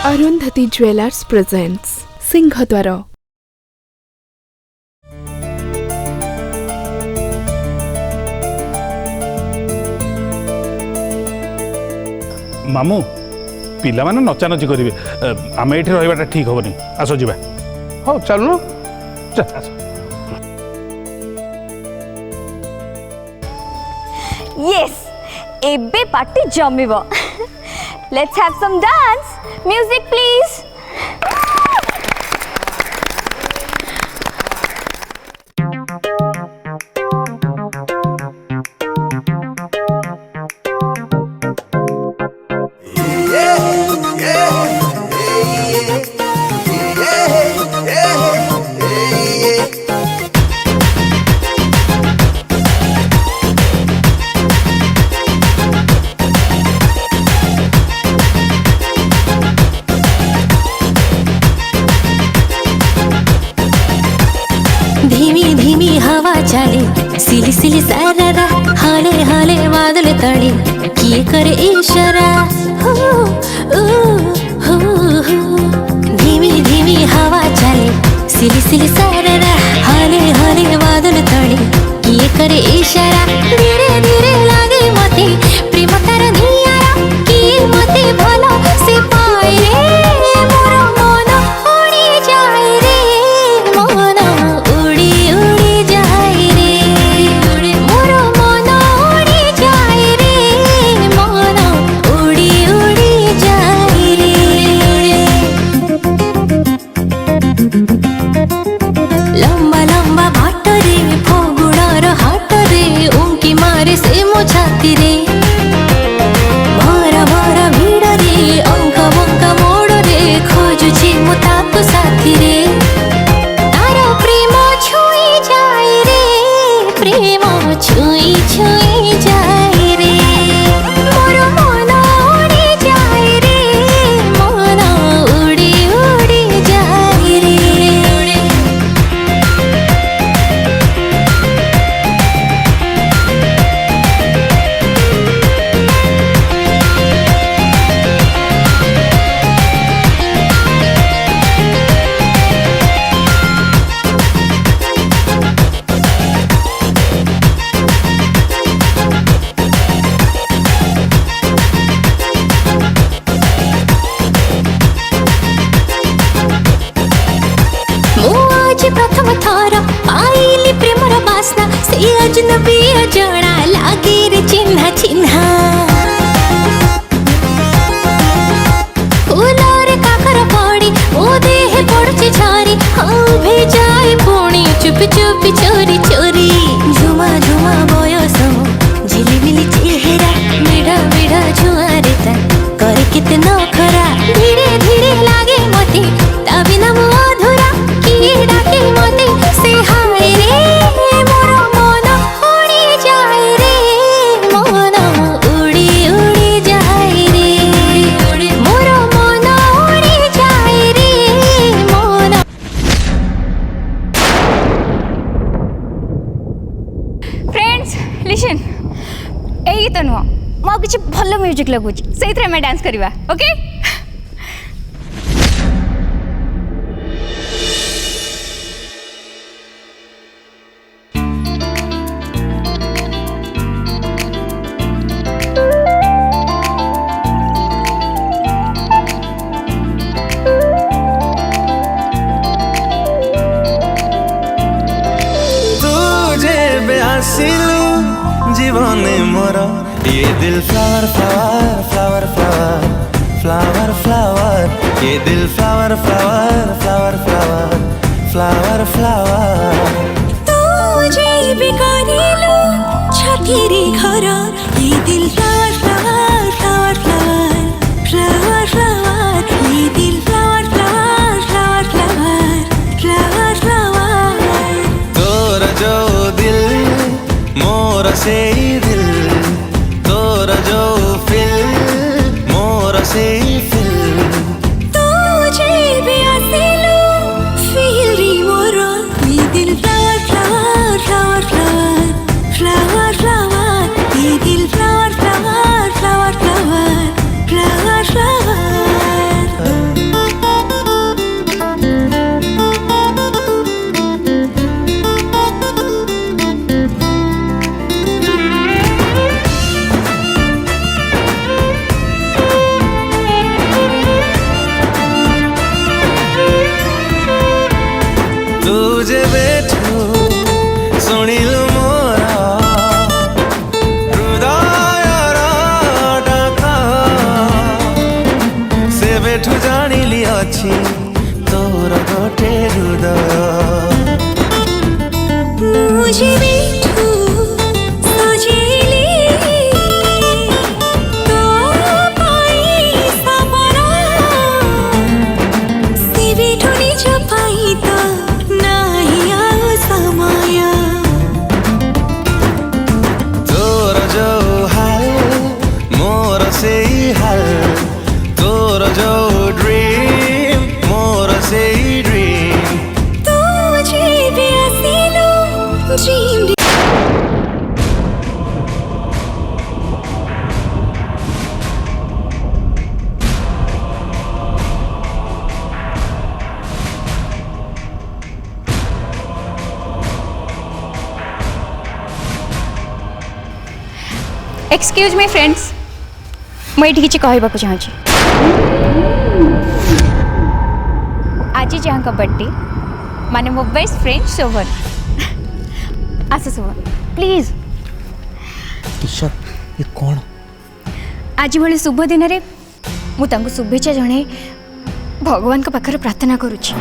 Arundhati jewellers presents सिंहद्वार। मामू पिला माने नचानची करेंगे आम ये रहा ठीक हेनी आस जा। हाँ चलु Yes, एबे party जमिबो। Let's have some dance. Music please. धीमी धीमी हवा चले सिली सिली सारा हाले हाले बादल तड़े किए करे इशारा हो हो हो। धीमी धीमी हवा चले सिली सिली सारा हाले हाले बादल तड़े किए करे इशारा धीरे धीरे लागे मते प्रेम तार नियारा किए मते भलो से पाए रे मोर मन उड़ी जाए रे मन उड़ी उड़ी जाए रे मोर मन उड़ी जाए रे मन उड़ी उड़ी जाए रे। लंबा लंबा बाट रे फगुड़ार हाट रे उंकी मारे से मो छाती रे भरा भरा भीड़ रे अंक बंका मोड़ रे खोजुची मो ताको साथी रे तार प्रेम छुई जाए रे प्रेम छुई छुई जाए रे मोर मन उड़ी जाए रे मन उड़ी उड़ी जाए रे। आज प्रथम थर पाइली प्रेमर बासना से अजनबी अजଣା लागे रे चिन्हा चिन्हा फूलर काकर पड़ी ओ देह पड़चे झारी हाँ भेजाए पुणी चुपी चुपी चोरी चोरी झुमा झुमा बयस झिलिमिली चेहरा मेढ़ा मेढ़ा झुआरे ता करे किते नखरा धीरे धीरे लागे मते ता बिना मो अधूरा किए डाके मते से हाय रे मोर मन उड़ी जाए रे मन उड़ी उड़ी जाए रे मोर मन उड़ी जाए रे मन। Friends, listen. ए गीत नुह मो किसी भल म्यूजिक लगुच से मैं डांस करवा ओके। जीवने मोर ये दिल flower flower flower flower flower flower ये दिल flower flower flower flower flower flower तुझे बिगाड़ी लो छातीरे घर ये दिल flower flower flower flower flower flower ये दिल flower flower flower flower flower flower तोर जो दिल मोर से दिल तोर जो फिल मोर से फिल तुझे भी आसिलो फील री मोर ये दिल flower flower flower flower flower flower ये दिल flower flower flower flower flower flower. हल तोर जो ड्रीम मोर से ड्रीम तू मुझे भी हसीनो ड्रीम एक्सक्यूज मी फ्रेंड्स मुझे किसी कहवाक चाहूँ आज जहाँ बर्थडे माने मो बेस्ट फ्रेंड शोभन आस शोभन प्लीज ईश्वर ये कौन आज भाई शुभ दिन में मुझे शुभेच्छा जन भगवान पाखे प्रार्थना करुच्ची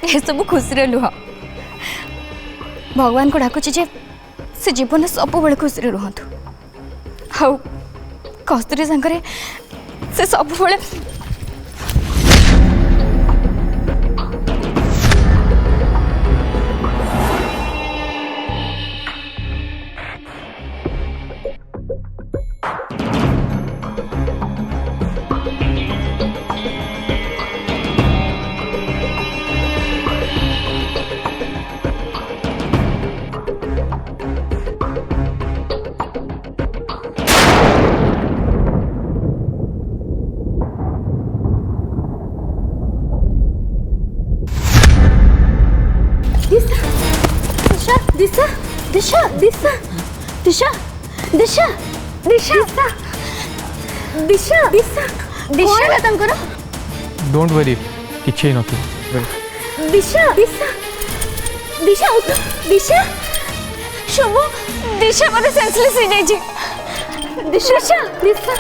ये सब खुशी लुह भगवान को डाकुची जे से जीवन सब बड़े खुशी रुहतु आउ कस्तूरी सागर से सब बड़े दिशा दिशा दिशा दिशा दिशा दिशा दिशा दिशा दिशा तंकर डोंट वरी किछि नथि दिशा दिशा दिशा दिशा शुभ दिशा मत सेंसलेस हो जाई दिशा दिशा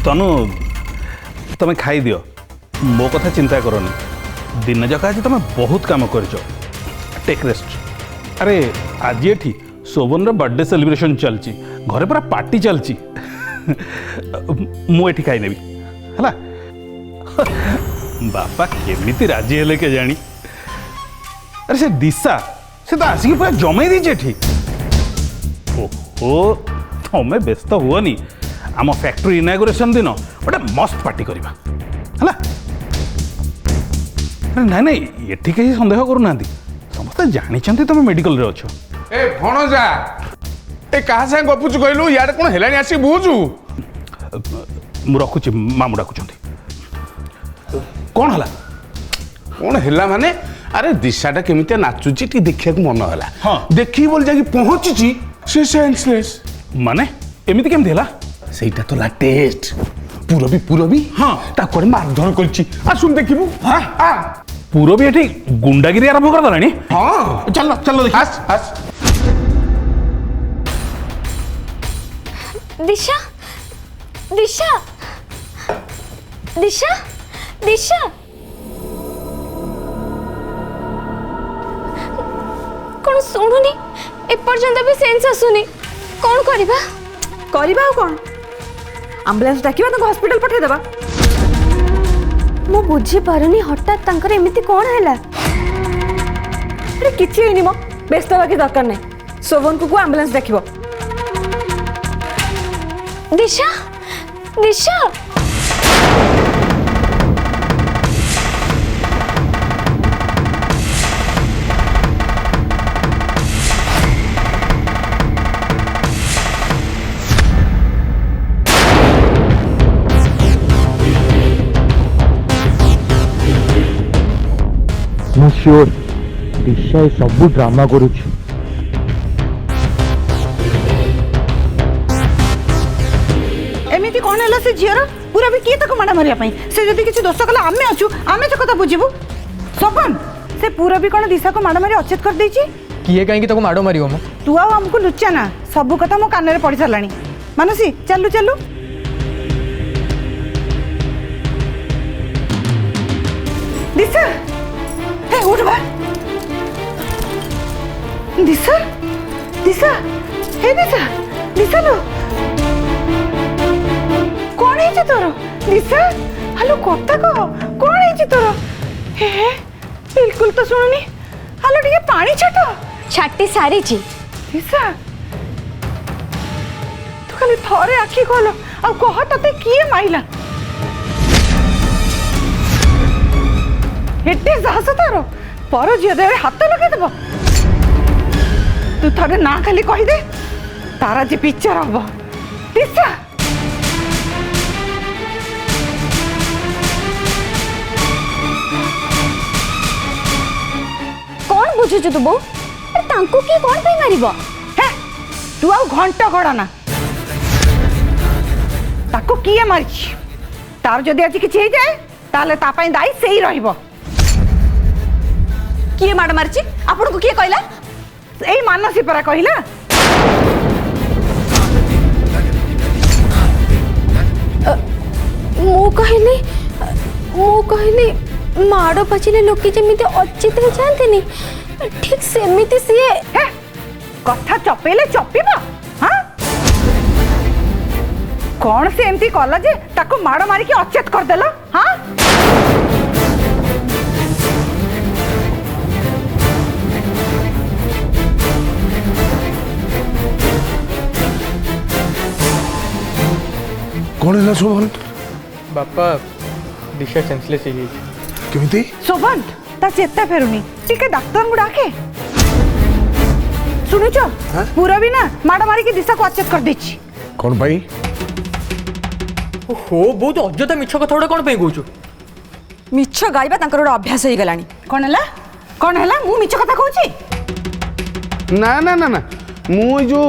तनु तुम खाई दियो मो कथा चिंता करनी दिन जाक आज तुम बहुत काम कर टेक रेस्ट अरे आज ये शोभन बर्थडे सेलिब्रेशन चलची घरे पूरा पार्टी चलची मुझे खाई नेबी है बापा केमिति राजी हेले के जानी अरे से दिशा से तो आसिक पूरा जमे दी ओहो तुम्हें व्यस्त हुओनी आम फैक्ट्री इनागुरेशन दिन गोटे मस्त पार्टी करवा है ना नहीं ये कहीं सन्देह करूना समस्त जानी तुम मेडिकल रे अच्छो ए भणजा ए कहा साथ गपुचु कहलु यार कौन हेलानी आसी बुझु मु रखुची मामू डाकुं कौन हला कौन हेला माने अरे दिशाटा केमिति नाचुची टी देखिया को मन होला हाँ देखी बोल जाकी पहुंचीची से सेंसलेस माने एमिति केमिति हला सेटा तो ला टेस्ट पूरबी हाँ ताको मारधर करची आ सुन देखिबु हाँ हां पूरबी एठी गुंडागिरी आरंभ कर दलानी हां चलो चलो देख हस हस दिशा दिशा दिशा दिशा कौन शुणुनी एपर्यंत भी सेन्स आसुनी कौन करबा करबा कौन एम्बुलेंस डाकिबा तो हॉस्पिटल पठे देबा मु बुझी पारुनी हठात तांकर एमिति कोन हैला अरे किछि होइनी मो व्यस्त बाकी दरकार नै शोभन को एम्बुलेंस डाकिबो दिशा दिशा मैं श्योर दिशा ये सब ड्रामा करुछि एमिति कोन हैला से झियर पूरा भी की तक माडा मारिया पई से जदी किछि दोष कला आमे अछु आमे तो कथा बुझिबु सपन से पूरा भी कोन दिशा को माडा मारी अचेत कर देछि किए काहे कि तको माडो मारियो मो तू आ हमको लुच्चा ना सब कथा मो कान रे पड़ी सरलानी मानसी चलू चलू दिशा हे उठ बा दिशा दिशा हे दिशा दिशा लो कौन है तोर दिशा हेलो कथा कह कौन है तोर हे बिल्कुल तो सुनुनी हेलो टिके पानी छाट छाटी सारी दिशा तू खाली थरे आखि खोल आ कह तते किए माइला एटे साहस तार पर झियो देह हाथ लगे देव तू थरे ना खाली कहीदे तारा जे पिक्चर हम दिशा कौन बुझुଛୁ तू बो तांको की कौन पे मारिबो हे तू आ घंटा गड़ना ताको किए मारिछि तार जदि आज किछि हे जाए ताले ता पई दाई सेही रहइबो किए माड़ मारिछि आपन को किए कहला एई मानसी परा कहिला मो कहली माड़ पाचिले लोक जमीते अचित हो जाते ठीक सेमिति सीए हे कथा चपेले चपिबो हां कौन से एमती कला जे ताको माड़ मारी के अचेत कर देला हां कौन है शोभन बापा दिशा सेंसलेस हो गई केमिति शोभन ता चेता फेरुनी टिके डाक्टर को डाके सुनुचो पूरा भी ना माड़ मारी के दिशा को अचेत कर देछि कौन भाई हो बहुत अजता मिछ कथा गुड़ा कौन कहूँ मिछ गाइबा तांकर गोटे अभ्यास हो गलानी कौन है मु मिछ कथा कहूची ना ना ना ना मु जो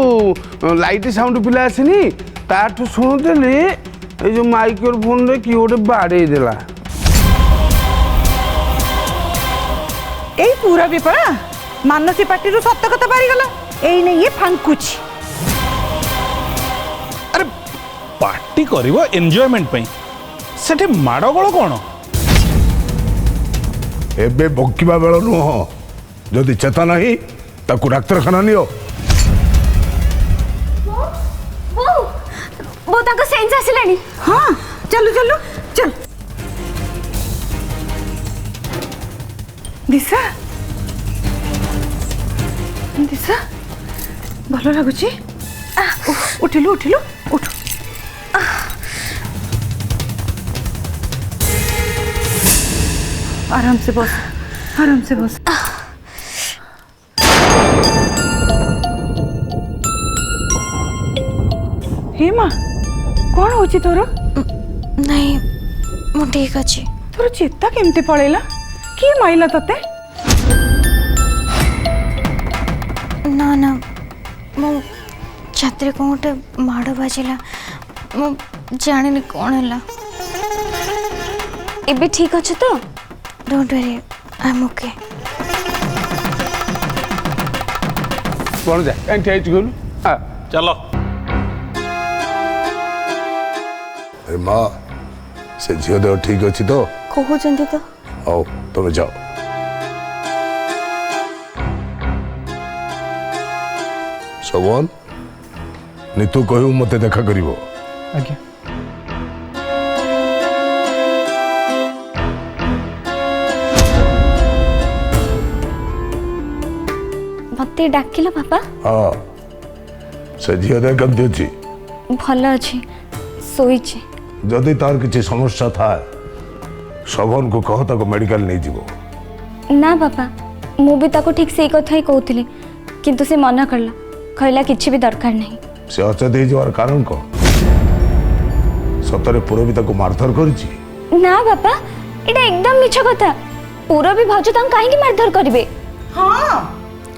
लाइट साउंड पिला आसनी ताठू शुणुली ये जो माइक्रोफोन रे कि गोटे बाड़े देला एई पूरा भी पड़ा मानसी पार्टी रो सत्य कथा बारी गला एई ने ये फांकुची अरे पार्टी करिवो एन्जॉयमेंट पई सेठे माडगोळ कोन एबे भोकिबा बेल नुह जदि चेता नहीं ताकू डाक्तरखाना नियो वो ताको सेंस आसिलानी हाँ चलो चलो चल दिशा दिशा भल लगुची उठिलु उठिलु उठ आराम से बस आराम से बस हे माँ कौन हो तोर नहीं मु ठीक अच्छी तोर चेता केमती पड़ेला किए माइला तते ना ना मो छात्री को गोटे माड़ बाजिला मु जानी कौन है एबे ठीक अच्छे तो don't worry I am okay कौन जा कहीं ठिया गलु चलो अरे माँ से झील देह ठीक अच्छी तो कहते तो आओ तुम जाओ शोभन नीतू कहू मत देखा करिवो आज्ञा मते डाकिलो पापा हाँ से झील देह केमती अच्छी भल अच्छी सोईची जदि तार किसी समस्या था शोभन को कह ताको मेडिकल नहीं जीवो ना पापा मु भी ताको ठीक से कथा ही कहूली किंतु से मना करला कहला किछि भी दरकार नहीं से अचेत हो जावार कारण को सतरे पूरा भी ताको मारधर करिछि ना पापा एटा एकदम मिछ कथा पूरा भी भाउज तां काहे की मारधर करिवे हाँ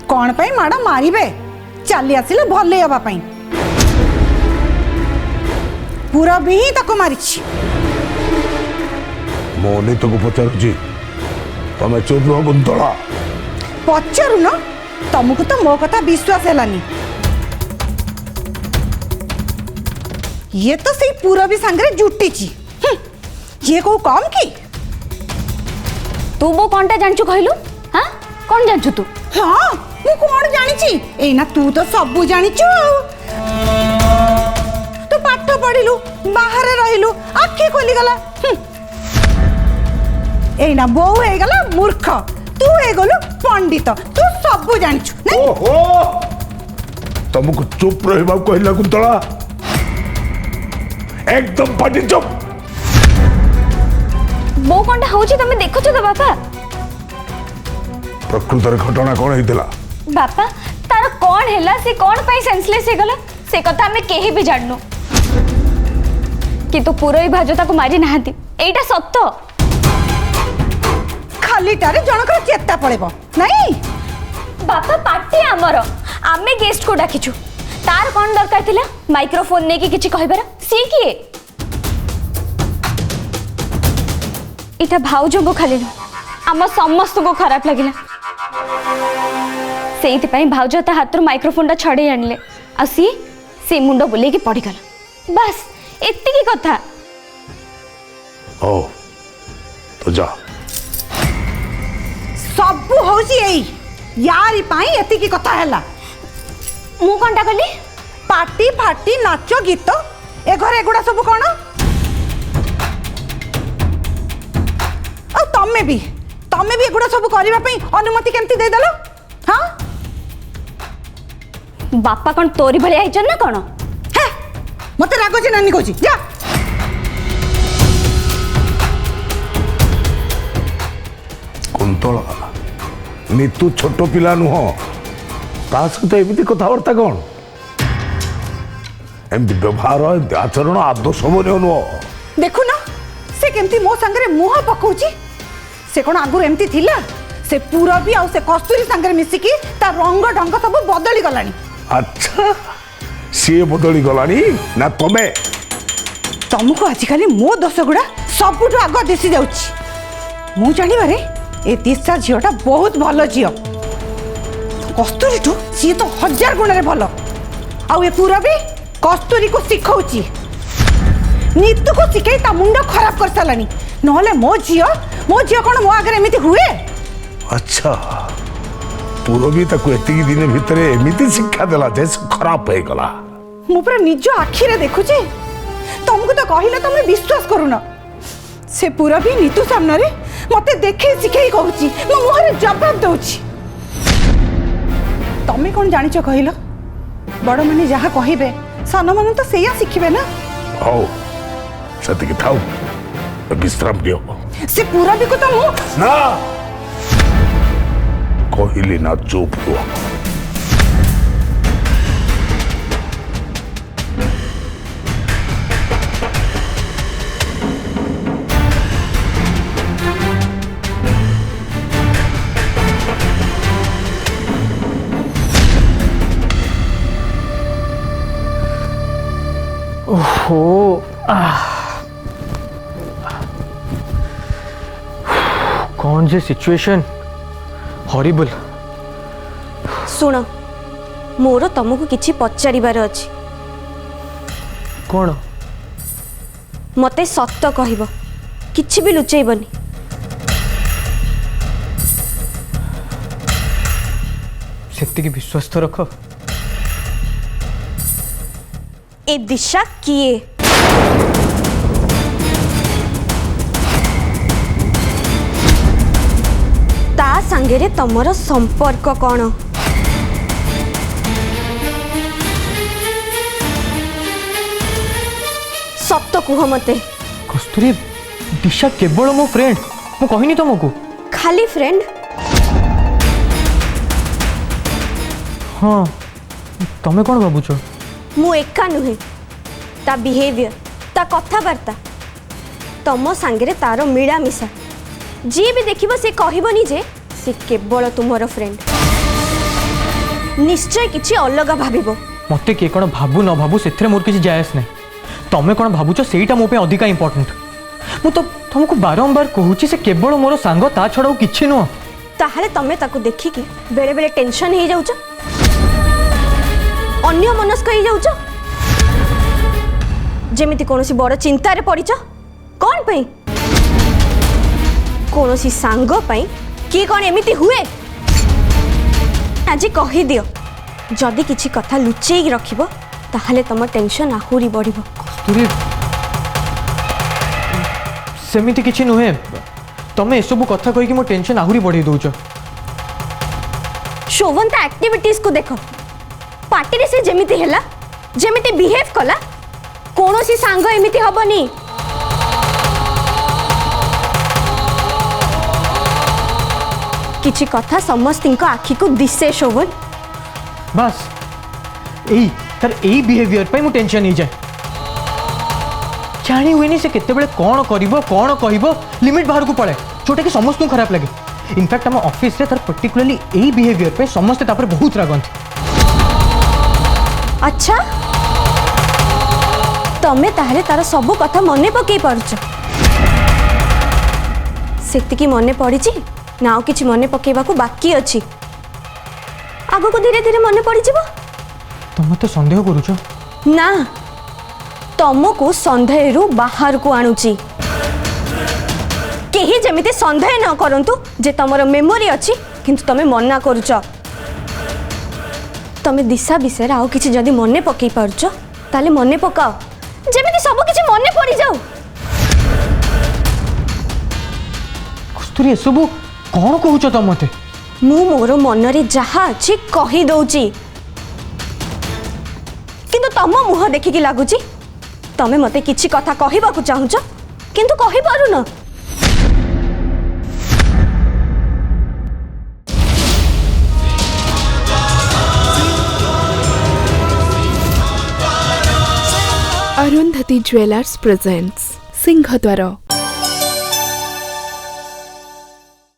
कौन पाई माड़ा मारिबे चली आसिले भले हवा पाई पूरा भी ही ताको मारिछि मो नीतू को पचारुछि तमे चुप रहो गुंतला पचारु न तुमको तो मो कथा विश्वास हेलानी ये तो सही पूरा भी संगरे जुटीची ये को कम की तू वो कोनटा जानछु कहलु हां कोन जानछु तू हाँ मु कोन जानिछि एना तू तो सब जानिछु तू पाठ पढ़िलु बाहर रहिलु आखि खोली गला एना बोऊ हे गला मूर्ख तू हे गलु पंडित तू सब जानिछु नहीं ओहो तुमको चुप रहबा कहला कुंतला एकदम पाटी चुप बो कोनटा होची तमे देखो तो बापा प्रकृतर घटना कौन होइतला बापा तार कौन हैला से कौन पाई सेंसलेस हे गला से कथा हमें केही भी जाननो कि तो पुरोई भाजता को मारी नाहती एटा सत्य खाली टारे जनकर चेता पड़ेबो नहीं बापा पार्टी आमर आमे गेस्ट को डाकिछु तार कौन दरकार थिला माइक्रोफोन ने की किछि कहबार सी किए इटा भाउजो को खाली आम समस्त को खराब लगिला सेइति पई भाउजो ता हाथ माइक्रोफोन टा छड़े आनले आ सी मुंडो बुले की पड़ी गला बस एत्ती की कथा ओ तो जा सब होची एई यारी पाई एती की कथा हैला मु कोनटा कली पार्टी फाटी नाच गीत ए घर एगुड़ा सब कोन तमे भी एगुड़ा सब करबा पई अनुमति केमती दे देलो हां बापा कौन तोरी भले आइचन ना कौन हे मते रागो जे नानी कोची जा कुंतला नीतू छोट पिला नुह ता सहित एमती कथबार्ता कौन एमती व्यवहार एमती आचरण आदौ शोभनीय नुह देखु ना से केमती मो संगे मुह पकाउची से कोन आगुर एमती थिला से पूरा भी आ से कस्तूरी संगे मिसिकी ता रंग ढंग सब बदली गलानी अच्छा सी बदली गलानी ना तमे तुमको आजिकल मो दोष गुड़ा सबुठ आग दिशी जाऊँ मु जानिबारे ए दिशा झीटा बहुत भल झील कस्तूरी ठू सी तो 1000 गुण रे भल आउ ए पूरा भी कस्तूरी को शिखाऊची नीतू को शिखाई ता मुंड खराब कर सारानी नहले मो झील कौन मो आगे एमती हुए अच्छा पूरबी ताकू एतिकी दिन भितर एमिति शिक्षा देला जे खराब हो गला मु पूरा निज आखिरे देखुची तुमको तो कहले तुम विश्वास करूना से पूरा भी नीतू सामने रे मते देखे शिखाई कहूची मो मुहरे जवाब दउची तमे कोन जानिछ कहिलो बड़ माने जहा कहिबे सान माने तो सेया शिखिबे ना हो सतिकी थाउ विश्राम दियो से पूरा भी को तो मु ना कहली ना चुप हुआ ओहो कौन से सिचुएशन हॉरिबल सुन मोर तुमको किछि पचारिबार अछि कौन मते सत्य कहब किछि भी लुचेइबनी सेति की विश्वास तो रख ए दिशा किए ता संगे तमर संपर्क कौन सत्य कुह मते कस्तूरी दिशा केवल मो फ्रेंड मु कहनी तुमको खाली फ्रेंड हाँ तमे कौन भावुच मु एका नुहे ता बिहेवियर ता कथबार्ता तम सांगे तार मिलामिशा जी भी देखिबो से कहबनी जे से केवल तुमर फ्रेंड निश्चय किछि अलग भाबिबो मते के कौन भाबू न भाबू से मोर किसी जायस नहीं तमे कौन भावुच सेटा मो पे अधिका इंपोर्टेंट मु तो तुमको बारंबार कहूची से केवल मोर सांग ता छड़ाऊ किछि नुह ताहले तमे ताको देखिकी बेले बेले टेंशन हो जाउछ अन्य मनस्क हो जाउछ जेमिति कोनोसी बड़ चिंता रे पड़िछ कौन पई कोनोसी सांग पई की कौन एमिति हुए आज कहि दियो जदि किछि कथा लुचेई रखिबो ताहले तम टेंशन आहुरी बढ़िबो सेमिति किछि नुहे तुम्हें एसबू कथा कहीकि मो टेंशन आहुरी बढ़े दौच। शोभन ता एक्टिविटीज को देखो पार्टी रे से जेमिति हैला जेमिति बिहेव कला कोनोसी सांग एमिति हबनी। किछि कथा समस्तिंको आखि को दिसे शोभन। बस यही तार यही बिहेवियर पे मु टेंशन ही जाए। जानी हुए से केतेबेले कौन करिवो कौन कहिवो लिमिट बाहर को पड़े जोटा कि समस्त खराब लगे। इनफैक्ट आम ऑफिस रे तार पर्टिकुलरली यही बिहेवियर पे समस्ते तापर बहुत रागंती। अच्छा तमे ताहले तार सब कथा मने पकई पारुछ सेतिकी मने पड़िची ना और किछि मने पकेबा को बाकी अछि आगो को धीरे धीरे मने पड़ी जीवो। तुम तो संदेह करूछ ना तुमको संदेह रु बाहर को आणुची केही जेमिति संदेह न करंतु जे तमरो मेमोरी अछि किंतु तमे मना करूछ। तमे दिशा विषय आउ किछि जदी मने पकई पारुछ ताले मने पकाओ जेमिति सब किछि मने पड़ी जाऊ। कस्तूरी ए सब कौन कहूछ तुम मते? मु मोर मन रे जहा अछि कहि दउची किंतु तम मुह देखिकी लागुची तमे मते किछि कथा कहिबा को चाहुछ किंतु कहि पारु न। अरुंधति ज्वेलर्स प्रेजेंट्स सिंहद्वार